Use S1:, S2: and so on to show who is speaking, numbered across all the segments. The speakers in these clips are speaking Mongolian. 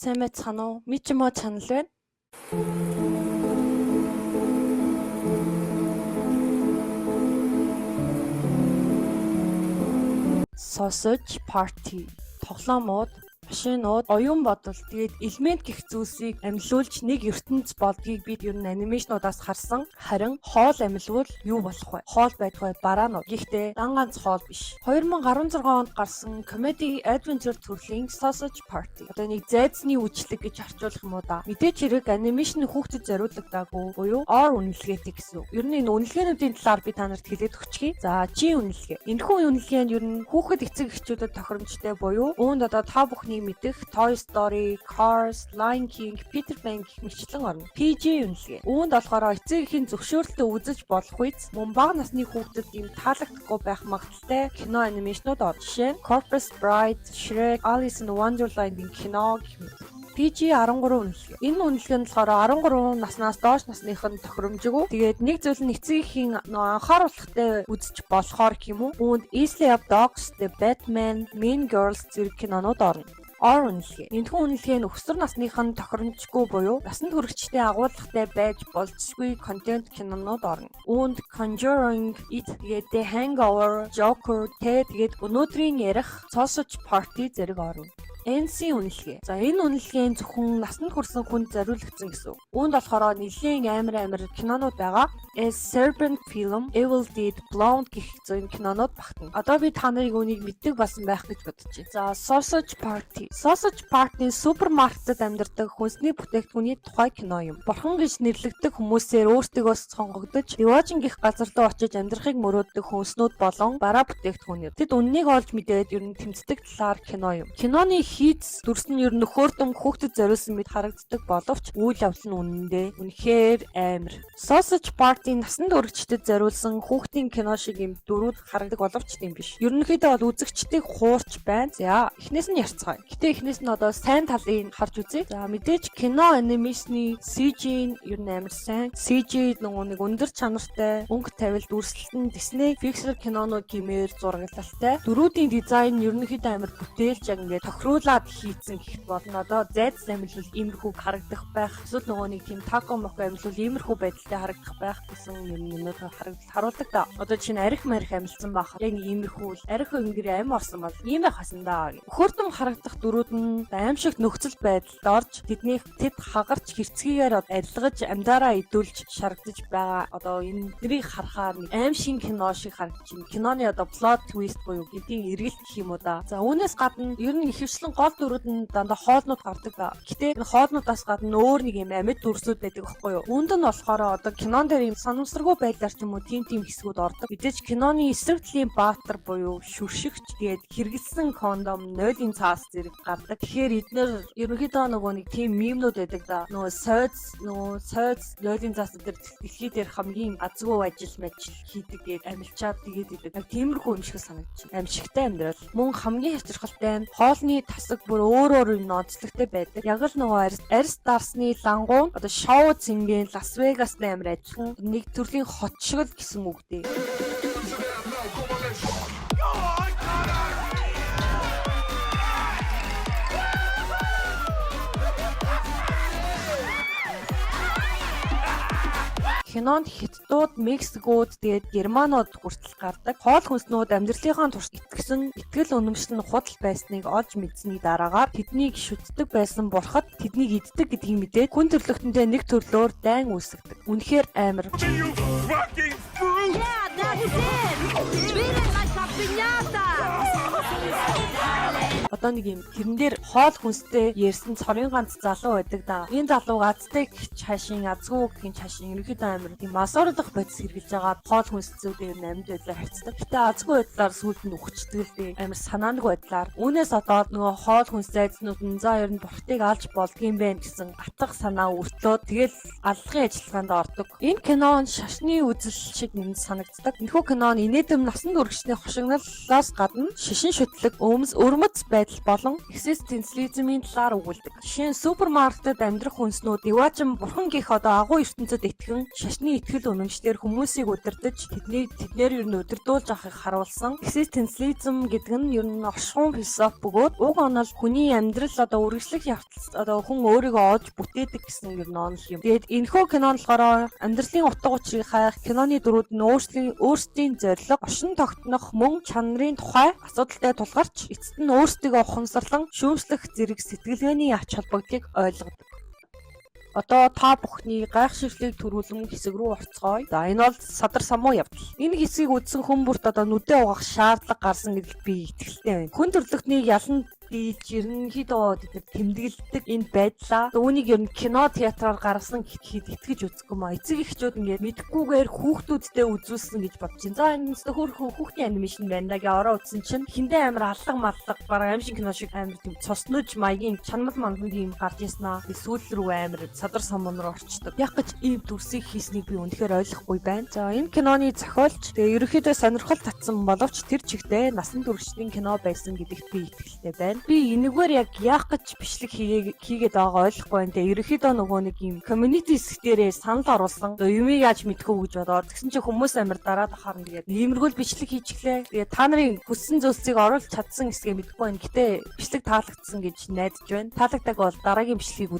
S1: Сайн байцгаана уу? Мичимо чанал байна. Sausage Party. Тоглоомууд, машинууд, оюун бодол, тэгээд элемент гэх зүйлсийг амьлуулж нэг ертөнц болдгийг бид ер нь анимашнуудаас харсан. Харин хоол амьлвал юу болох вэ? Хоол байдгүй бараанууд. Гэхдээ дан ганц хоол биш. 2016 онд гарсан comedy adventure төрлийн Sausage Party. Одоо нэг зайцны үжлэг гэж орчуулах юм уу да. Мэдээч хэрэг анимашны хүүхдэд зориулагдаагүй буюу R үнэлгээтэй гэсэн үг. Ер нь энэ үнэлгээнүүдийн талаар би та нарт хэлээд өгчихье. За, G үнэлгээ. Энэхүү үнэлгээнд ер нь хүүхэд эцэг эхчүүдэд тохиромжтой буюу үүнд одоо та бүхний мэдэх Toy Story, Cars, Lion King, Peter Pan гэх мэтчлэн орно. PG үнэлгээ. Үүнд болохоор эцэг эхийн зөвшөөрөлтөд үзэж болох үз мөн бага насны хүүхдэд ийм таалагдахгүй байх магадaltaй кино анимашнууд орно. Жишээ нь Corpus Bride, Shrek, Alice in Wonderland-ийн кино гэх мэт. PG 13 үнэлгээ. Энэ үнэлгээнд болохоор 13 наснаас доош насныхан тохиромжгүй. Тэгээд нэг зүйл нь эцэг эхийн анхааруулгатай үзэж болохоор гэх юм уу. Үүнд Isle of Dogs, The Batman, Mean Girls зэрэг кинонууд орно. R үнэлгээ. Энэхүү үнэлгээ нь өсвөр насныхан тохиромжгүй буюу насанд хүрэгчтэй агуулгатай байж болзошгүй контент кинонууд орно. Үүнд Conjuring, It, тэгээд The Hangover, Joker, тэгээд өнөөдрийн ярих Sausage Party зэрэг орно. NC үнэлгээ. За энэ үнэлгээ зөвхөн насанд хүрсэн хүнд зориулагдсан гэсэн үг. Үүнд болохоор нэлийн амар кинонууд байгаа. A Serpent Film, Evil Dead, Blonde гэх зэрэг кинонууд багтана. Одоо би та нарыг үүнийг мэддэг басан байх гэж бодож байна. За Sausage Party. Sausage Party супермаркетад амьдардаг хүнсний бүтээгдэхүүний тухай кино юм. Бурхан гэж нэрлэгдэх хүмүүсээр өөртөө сонгогдож, Иважин гэх газар руу очиж амьдрахыг мөрөөддөг хүнснүүд болон бараа бүтээгдэхүүнүүд. Тэд үннийг олж мэдээд ер нь тэмцдэг талаар кино юм. Киноны хийц дүрс нь ер нь нөхөртөн хүүхдэд зориулсан мэт харагддаг боловч үйл явдал нь үнэхээр амар. Sausage Party насанд хүрэгчдэд зориулсан хүүхдийн кино шиг юм дөрүүд харагдаг боловч тийм биш. Ерөнхийдөө бол үзэгчдийг хуурч байна. За, эхнээс нь ярьцгаая. Гэтэ эхнээс нь одоо сайн талыг харж үзье. За, мэдээж кино анимашны CG нь ер нь амар сайн. CG нэг өндөр чанартай, өнгө тавилт дүрслэлтэн Disney Pixar кинонууд гэмээр зураглалтай. Дөрүүдийн дизайн ерөнхийдөө амар бүтээлж яг ингээд тохируулаад хийцэн гэхэд болно. Одоо зайц амьлвал иймэрхүү харагдах байх. Эсвэл нөгөө нэг тийм тако моко амьлвал иймэрхүү байдалтай харагдах байх гэсэн юмнууд харуулдаг да. Одоо чинь арх амьлсан байх. Яг нэг иймэрхүү арх өнгөр амь орсон бол ийм байх хасан да. Хөртөм харагдах дөрүүд нь аимшигт нөхцөл байдалд орж тэд хагарч хэрцгийгээр арилгаж амьдараа идүүлж шаргадж байгаа. Одоо энэнийг харахаар нэг аим шин кино шиг харагдаж байна. Киноны одоо plot twist буюу гэдгийн эргэлт гэх юм уу да. За үүнээс гадна ер нь ихэвчлэн гол дүрүүд нь дандаа хоолнууд гардаг да. Гэтэ энэ хоолнуудаас гадна өөр нэг юм амьд дүрсүүд байдаг байхгүй юу? Үүнд нь болохоор одоо кинон дээр юм санамсаргүй байдлаар ч юм уу тийм хэсгүүд ордог. Мэдээж киноны эсрэг талын баатар буюу шүршигч тэгээд хэрэгэлсэн кондом, нойлын цаас зэрэг гардаг. Тэгэхээр эдгээр ерөнхийдөө нөгөө нэг тийм мемнүүд байдаг да. Нөгөө сойц нойлын цаас дээр дэлхий дээр хамгийн азгүй ажил хийдэг яг амилчаад тэгээд идэг. Яг тиймэрхүү юм шиг санагдчих. Амжигтай амьдрал. Мөн хамгийн хачирхалтай нь хоолны тасаг бүр өөр юм ноцлогтой байдаг. Яг л нөгөө арьс дарсны лангуун одоо шоу цэнгийн Лас Вегасны амир адилхан нэг төрлийн хот шиг л гэсэн үг дээ. Кинонд хятадууд, Мексикууд, тэгээд Германууд хүртэл гардаг. Хоол хүнснүүд амьдралынхаа турш итгэл үнэмшил нь худал байсныг олж мэдсэний дараагаар тэднийг шүтдэг байсан бурхад тэднийг иддэг гэдгийг мэдээд хүн төрлөختөндөө нэг төрлөөр дайн үүсгдэг. Үнэхээр амар. Одоо нэг юм тэрэн дээр хоол хүнстэй ярьсан цорын ганц залуу байдаг да. Энэ залуу Ацтек чашин, Азгүй гэх чашин ерөнхийдөө амир тийм масуурлах бодис хэрглэж байгаа хоол хүнсцүүдээр амьд байдлаар харьцдаг. Гэтэ азгүй байдлаар сүүлд нь үхчихдэг л дээ. Амир санаандгүй байдлаар. Үүнээс одоо нөгөө хоол хүнс зайцнууд нь за ер нь бурхтыг алж болдгийм байх гэсэн атга санаа өртлөө тэгэл аллахын ажиллагаанд ордог. Энэ кинон шашны үзэл шиг санагддаг. Энэхүү кинон инээдэм насанд хүрэгчний хошигналаас гадна шишин шүтлэг, өрмөц байдал болон экзистенциализмын талаар өгүүлдэг. Жишээ нь супермаркетад амьдрах хүнснүүд Иважин бурхан гих одоо агуу ертөнцид итгэн шашны итгэл үнэмшлэр хүмүүсийг удирдах тэднэр ер нь удирдуулж авахыг харуулсан. Экзистенциализм гэдэг нь ер нь оршихуун философи бөгөөд уг онол хүний амьдрал одоо үргэлжлэх явцад одоо хүн өөрийгөө олж бүтээдэг гэсэн ер нь онол юм. Тэгээд энэхүү кино болохоор амьдралын утга учирыг хайх, киноны дөрүүд нь өөрсдийн зорилго, оршин тогтнох мөн чанарын тухай асуудалтай тулгарч эцэст нь өөрсдийгөө ухамсарлан шүүмжлэх зэрэг сэтгэлгээний ач холбогдыг ойлгодог. Одоо та бүхний гайхширлыг төрүүлэн хэсэг рүү орцгоё. За энэ бол садар самуу явдал. Энэ хэсгийг үзсэн хүн бүрт одоо нүдээ угаах шаардлага гарсан гэдэгт би итгэлтэй байна. Хүн төрлөختний ялан ерөнхийдөө тэд тэмдэглэдэг энэ байдлаа үүнийг ер нь кино театраар гаргасан гэхэд итгэж үзэхгүй маа. Эцэг эхчүүд ингээд мэдхгүйгээр хүүхдүүдтэй үзүүлсэн гэж бодож байна. За энэ хөөрхөн хүүхдийн анимашн байна гэж ороо үзсэн чинь хиндэ амар аллах маллах бараг аим шиг кино шиг амар тийм цоснож маягийн чанал мандын тийм гарч ирсэн аа. Сүүл рүү амар садар самуун руу орчдөг. Яг гэж ийм дүрсийг хийснийг би үнэхээр ойлгохгүй байна. За энэ киноны зохиолч тэгээ ерөнхийдөө сонирхол татсан боловч тэр чигтээ насан туршийн кино байсан гэдэгт би итгэлтэй байна. Би энэгээр яг яах гэж бичлэг хийгээд байгаа ойлгохгүй байна. Тэгээ ерөнхийдөө нөгөө нэг юм community хэсгээрээ санал оруулсан. Юмыг яаж мэдхүү гэж бодоод тэгсэн чинь хүмүүс амар дараад ахаар нь тэгээд иймэрхүү бичлэг хийчихлээ. Тэгээ та нарын хүссэн зүйлсийг оруулж чадсан хэсгээ мэдэхгүй байна. Гэтэ бичлэг таалагдсан гэж найдаж байна. Таалагддаг бол дараагийн бичлэгийг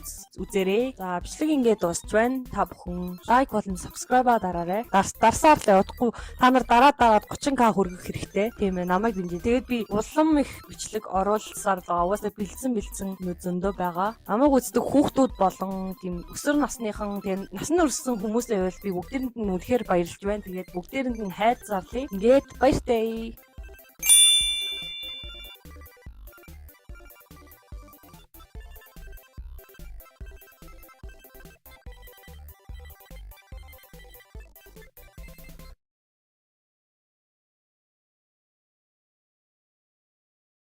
S1: үзээрэй. За бичлэг ингээд дуусч байна. Та бүхэн лайк болон subscribe дараарай. Дарсаар л удахгүй та нар дараад 30k хүргэх хэрэгтэй. Тийм ээ намайг дэмжиж. Тэгээд би улам их бичлэг оруулсан угаасаа бэлдсэн зөндөө байгаа. Намайг үздэг хүүхдүүд болон тийм өсвөр насныхан тийм насан туршсан хүмүүсээ байвал би бүгдээрэнд нь үнэхээр баярлж байна. Тэгээд бүгдээрэнд нь хайр зарлая. Ингээд баяртай.